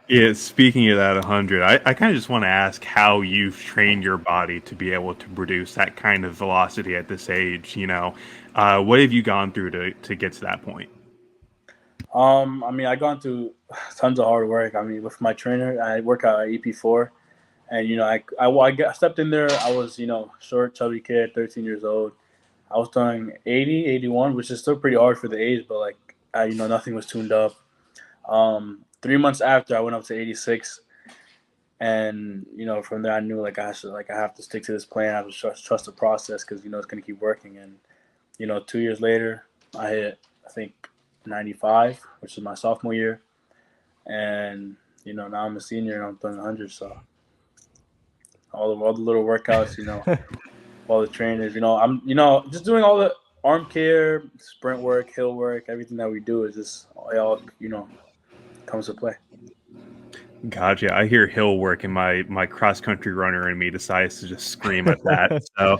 [SPEAKER 3] Yeah, speaking of that 100, I kind of just want to ask how you've trained your body to be able to produce that kind of velocity at this age. What have you gone through to get to that point?
[SPEAKER 4] I mean, I've gone through tons of hard work. I mean, with my trainer, I work out at EP4, and I stepped in there. I was short, chubby kid, 13 years old. I was throwing 80, 81, which is still pretty hard for the age, but nothing was tuned up. 3 months after, I went up to 86, and from there I knew I have to stick to this plan. I have to trust the process because it's going to keep working. And 2 years later, I hit, I think, 95, which is my sophomore year. And, now I'm a senior and I'm throwing 100. So all the little workouts, all the trainers, I'm, just doing all the arm care, sprint work, hill work, everything that we do is just all, comes to play.
[SPEAKER 3] Gotcha. I hear hill work and my cross country runner in me decides to just scream at that. So,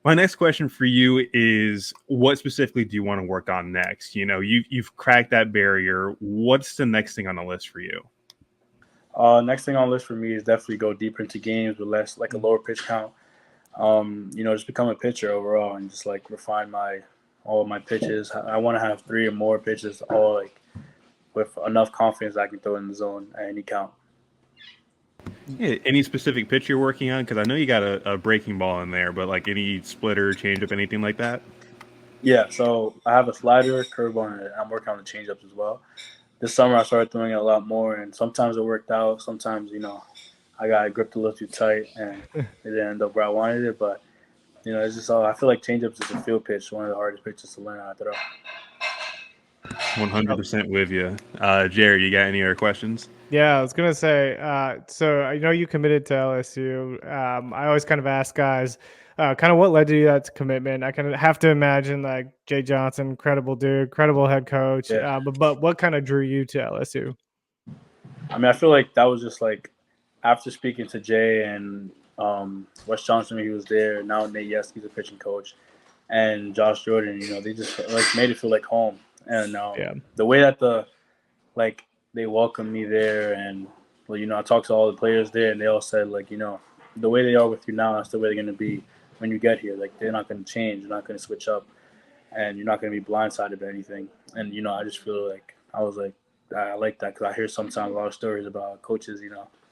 [SPEAKER 3] my next question for you is, what specifically do you want to work on next? You've cracked that barrier. What's the next thing on the list for you?
[SPEAKER 4] Next thing on the list for me is definitely go deeper into games with less, like a lower pitch count. Just become a pitcher overall and just like refine all of my pitches. I want to have 3 or more pitches, all like with enough confidence I can throw in the zone at any count.
[SPEAKER 3] Yeah, any specific pitch you're working on? Because I know you got a breaking ball in there, but like any splitter, changeup, anything like that?
[SPEAKER 4] Yeah, so I have a slider, curveball, and I'm working on the changeups as well. This summer I started throwing it a lot more, and sometimes it worked out. Sometimes, I got gripped a little too tight, and it didn't end up where I wanted it. But, it's just all. I feel like changeups is a field pitch, one of the hardest pitches to learn how to throw.
[SPEAKER 3] 100% with you. Jared, you got any other questions?
[SPEAKER 2] Yeah, I was gonna say. So I know you committed to LSU. I always kind of ask guys, kind of what led to that commitment. I kind of have to imagine like Jay Johnson, incredible dude, credible head coach.
[SPEAKER 4] Yeah.
[SPEAKER 2] But what kind of drew you to LSU?
[SPEAKER 4] I mean, I feel like that was just like after speaking to Jay and Wes Johnson when he was there. Now Nate Yeski's a pitching coach, and Josh Jordan. They just like made it feel like home. And the way that they welcomed me there, and I talked to all the players there, and they all said like the way they are with you now, that's the way they're gonna be when you get here. Like they're not gonna change, they're not gonna switch up, and you're not gonna be blindsided by anything. And I just feel like I was like I like that because I hear sometimes a lot of stories about coaches,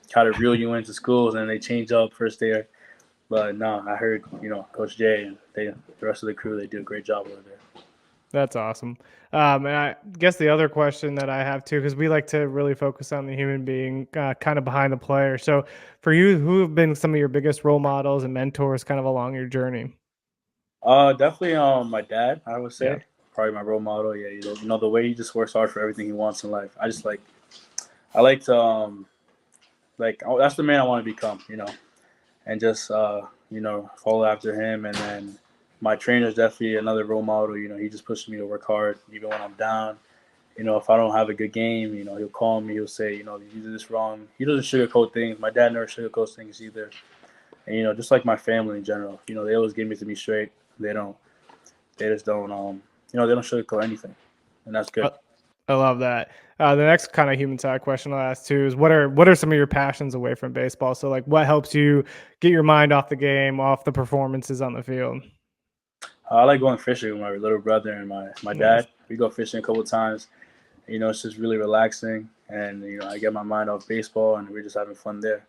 [SPEAKER 4] try to reel you into schools and they change up first day. But no, I heard Coach Jay and the rest of the crew, they do a great job over there.
[SPEAKER 2] That's awesome. And I guess the other question that I have too, because we like to really focus on the human being kind of behind the player. So for you, who have been some of your biggest role models and mentors kind of along your journey?
[SPEAKER 4] Definitely my dad, I would say.
[SPEAKER 2] Yeah.
[SPEAKER 4] Probably my role model. Yeah, the way he just works hard for everything he wants in life. I like to that's the man I want to become, and just follow after him. And then my trainer is definitely another role model. He just pushes me to work hard even when I'm down. If I don't have a good game, he'll call me. He'll say, you did this wrong. He doesn't sugarcoat things. My dad never sugarcoats things either. And just like my family in general, they always give me to be straight. They just don't they don't sugarcoat anything, and that's good.
[SPEAKER 2] I love that. The next kind of human side question I'll ask too is what are some of your passions away from baseball? So like what helps you get your mind off the game, off the performances on the field?
[SPEAKER 4] I like going fishing with my little brother and my dad. We go fishing a couple of times. It's just really relaxing, and I get my mind off baseball, and we're just having fun there.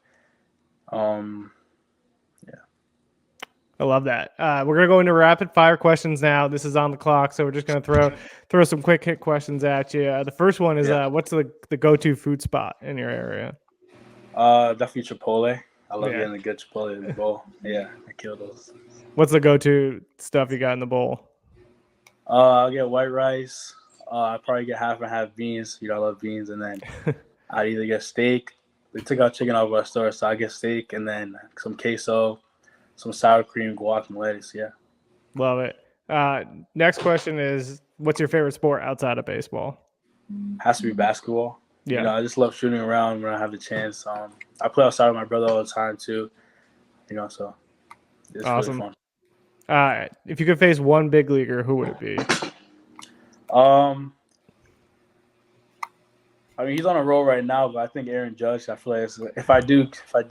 [SPEAKER 2] I love that. We're gonna go into rapid fire questions now. This is on the clock, so we're just gonna throw some quick hit questions at you. The first one is what's the go-to food spot in your area?
[SPEAKER 4] Definitely Chipotle. I love getting a good Chipotle in the bowl. Yeah, I kill those.
[SPEAKER 2] What's the go-to stuff you got in the bowl?
[SPEAKER 4] I'll get white rice. I probably get half and half beans. I love beans, and then I'd either get steak. They took out chicken out of our store, so I get steak and then some queso, some sour cream, guac, and lettuce. Yeah.
[SPEAKER 2] Love it. Next question is, what's your favorite sport outside of baseball?
[SPEAKER 4] Has to be basketball.
[SPEAKER 2] Yeah.
[SPEAKER 4] I just love shooting around when I have the chance. I play outside with my brother all the time too. So it's
[SPEAKER 2] awesome.
[SPEAKER 4] Really fun.
[SPEAKER 2] If you could face one big leaguer, who would it be?
[SPEAKER 4] I mean, he's on a roll right now, but I think Aaron Judge. I feel like if I do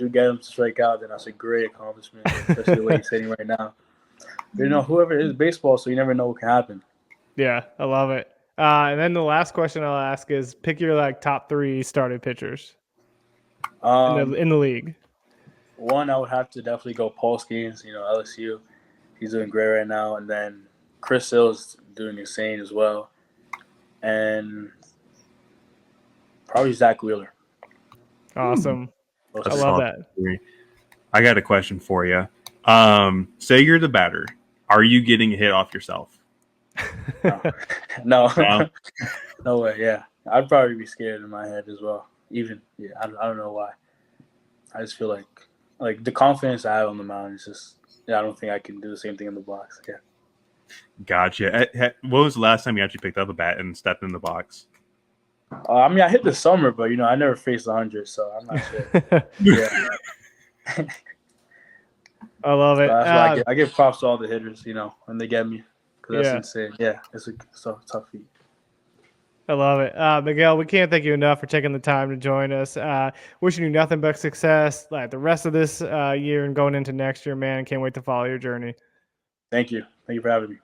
[SPEAKER 4] get him to strike out, then that's a great accomplishment, especially the way he's hitting right now. But, whoever it is, baseball, so you never know what can happen.
[SPEAKER 2] Yeah, I love it. And then the last question I'll ask is, pick your top 3 starting pitchers in the league.
[SPEAKER 4] One, I would have to definitely go Paul Skeens. LSU, he's doing great right now, and then Chris Sale's doing insane as well, and probably Zach Wheeler.
[SPEAKER 2] Awesome. I love that.
[SPEAKER 3] I got a question for you. Say you're the batter. Are you getting a hit off yourself?
[SPEAKER 4] No,
[SPEAKER 3] No?
[SPEAKER 4] no way. Yeah, I'd probably be scared in my head as well. Even I don't know why. I just feel like the confidence I have on the mound is just I don't think I can do the same thing in the box. Yeah.
[SPEAKER 3] Gotcha. When was the last time you actually picked up a bat and stepped in the box?
[SPEAKER 4] I mean, I hit the summer, but I never faced 100, so I'm not sure. Yeah.
[SPEAKER 2] I love it.
[SPEAKER 4] So that's why I give props to all the hitters, when they get me, because that's insane. Yeah, it's a tough feat.
[SPEAKER 2] I love it. Miguel, we can't thank you enough for taking the time to join us. Wishing you nothing but success like the rest of this year and going into next year, man. Can't wait to follow your journey.
[SPEAKER 4] Thank you. Thank you for having me.